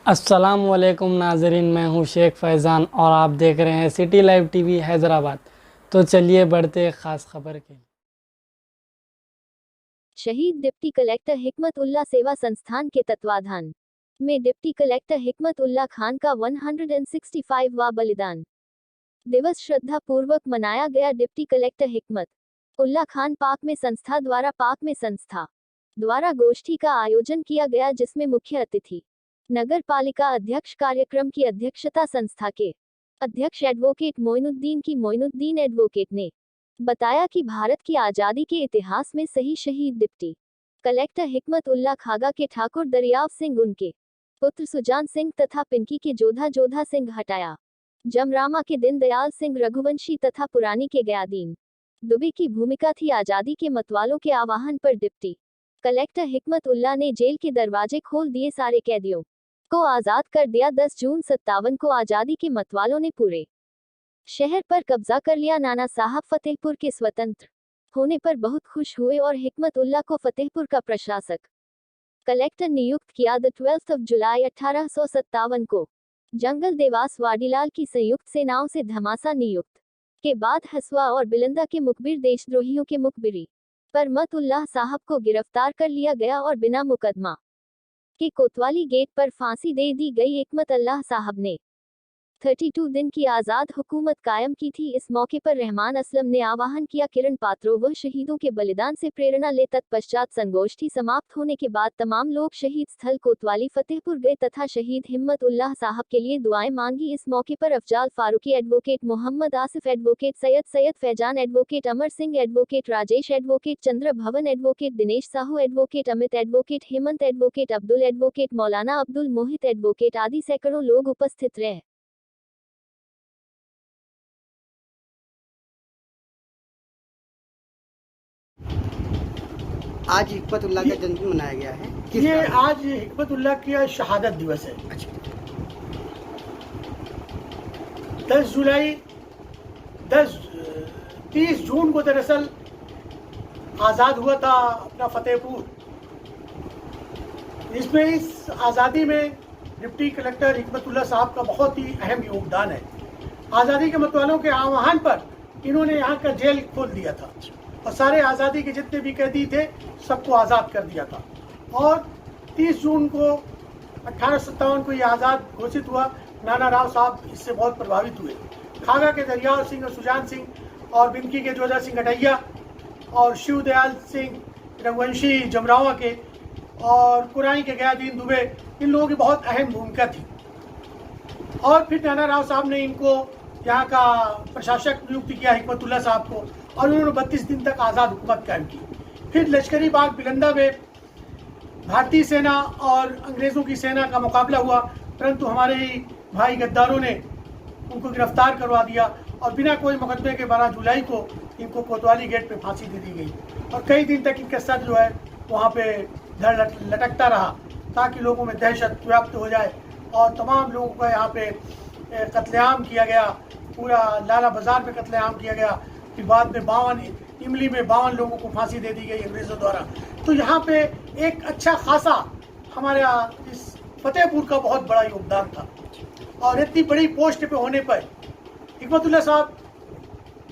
अस्सलामुअलैकुम नाजरीन, मैं हूं शेख फैज़ान और आप देख रहे हैं सिटी लाइव टीवी हैदराबाद। तो चलिए बढ़ते ख़ास खबर के। शहीद डिप्टी कलेक्टर हिकमत उल्लाह सेवा संस्थान के तत्वाधान में डिप्टी कलेक्टर हिकमत उल्लाह खान का 165वां बलिदान दिवस श्रद्धा पूर्वक मनाया गया। डिप्टी कलेक्टर हिकमत उल्लाह खान पार्क में संस्था द्वारा गोष्ठी का आयोजन किया गया, जिसमें मुख्य अतिथि नगर पालिका अध्यक्ष कार्यक्रम की अध्यक्षता संस्था के अध्यक्ष एडवोकेट मोइनुद्दीन एडवोकेट ने बताया कि भारत की आज़ादी के इतिहास में सही शहीद डिप्टी कलेक्टर हिकमत उल्लाह खागा के ठाकुर दरियाव सिंह, उनके पुत्र सुजान सिंह तथा पिंकी के जोधा सिंह हटाया, जमरामा के दिन दयाल सिंह रघुवंशी तथा पुरानी के गयादीन दुबे की भूमिका थी। आज़ादी के मतवालों के आह्वान पर डिप्टी कलेक्टर हिकमत उल्लाह ने जेल के दरवाजे खोल दिए, सारे कैदियों को आज़ाद कर दिया। 10 जून 57 को आज़ादी के मतवालों ने पूरे शहर पर कब्जा कर लिया। नाना साहब फतेहपुर के स्वतंत्र होने पर बहुत खुश हुए और हिकमत उल्लाह को फतेहपुर का प्रशासक कलेक्टर नियुक्त किया। 12 जुलाई 1857 को जंगल देवास वाडीलाल की संयुक्त सेनाओं से धमासा नियुक्त के बाद हसवा और बिलंदा के मुखबिर देशद्रोहियों के मुखबिरी पर मत उल्लाह साहब को गिरफ्तार कर लिया गया और बिना मुकदमा के कोतवाली गेट पर फांसी दे दी गई। हिकमत उल्लाह साहब ने 32 दिन की आज़ाद हुकूमत कायम की थी। इस मौके पर रहमान असलम ने आह्वान किया, किरण पात्रो व शहीदों के बलिदान से प्रेरणा ले। तत्पश्चात संगोष्ठी समाप्त होने के बाद तमाम लोग शहीद स्थल कोतवाली फतेहपुर गए तथा शहीद हिम्मत उल्लाह साहब के लिए दुआएं मांगी। इस मौके पर Afzal Farooqui advocate, Mohammad Asif advocate, Syed Faizan advocate, Amar Singh advocate, Rajesh advocate, Chandra Bhavan advocate, Dinesh Sahu advocate, Amit advocate, Hemant advocate, Abdul advocate, Maulana Abdul मोहित एडवोकेट आदि सैकड़ों लोग उपस्थित रहे। आज हिकमतुल्लाह का जन्मदिन मनाया गया है। ये आज हिकमतुल्लाह की शहादत दिवस है। 30 जून को दरअसल आज़ाद हुआ था अपना फतेहपुर। इसमें इस आज़ादी में डिप्टी कलेक्टर हिकमतुल्लाह साहब का बहुत ही अहम योगदान है। आज़ादी के मतवालों के आह्वान पर इन्होंने यहाँ का जेल खोल दिया था और सारे आज़ादी के जितने भी कैदी थे सबको आज़ाद कर दिया था। और 30 जून को 1857 को ये आज़ाद घोषित हुआ। नाना राव साहब इससे बहुत प्रभावित हुए। खागा के दरियाव सिंह और सुजान सिंह और बिनकी के जोधा सिंह हटैया और शिवदयाल सिंह रघुवंशी जमरावा के और पुरानी के गयादीन दुबे, इन लोगों की बहुत अहम भूमिका थी। और फिर नाना राव साहब ने इनको यहाँ का प्रशासक नियुक्त किया हिकमतुल्लाह साहब को, और उन्होंने 32 दिन तक आज़ाद हुकूमत कायम की। फिर लश्करी बाग बिलंदा में भारतीय सेना और अंग्रेज़ों की सेना का मुकाबला हुआ, परंतु हमारे भाई गद्दारों ने उनको गिरफ्तार करवा दिया और बिना कोई मुकदमे के 12 जुलाई को इनको कोतवाली गेट पे फांसी दे दी गई। और कई दिन तक इनका सर जो है वहाँ पे धड़ लटकता रहा, ताकि लोगों में दहशत व्याप्त हो जाए और तमाम लोगों का यहाँ पे कत्लेआम किया गया। पूरा लाला बाजार पे कत्लेआम किया गया। फिर बाद में इमली में 52 लोगों को फांसी दे दी गई अंग्रेज़ों द्वारा। तो यहाँ पे एक अच्छा खासा हमारा इस फतेहपुर का बहुत बड़ा योगदान था। और इतनी बड़ी पोस्ट पे होने पर हिकमतुल्लाह साहब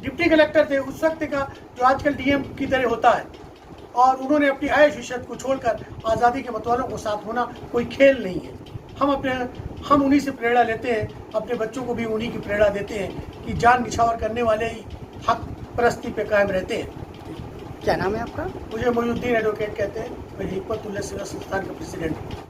डिप्टी कलेक्टर थे उस वक्त का, जो आजकल डीएम की तरह होता है, और उन्होंने अपनी आयश इश्शत को छोड़कर आज़ादी के मतवालों को साथ होना कोई खेल नहीं है। हम उन्हीं से प्रेरणा लेते हैं, अपने बच्चों को भी उन्हीं की प्रेरणा देते हैं कि जान निछावर करने वाले ही हक परस्ती पे कायम रहते हैं। क्या नाम है आपका? मुझे मोइनुद्दीन एडवोकेट कहते हैं। मैं हिकमतुल्लाह सेवा संस्थान का प्रेसिडेंट हूँ।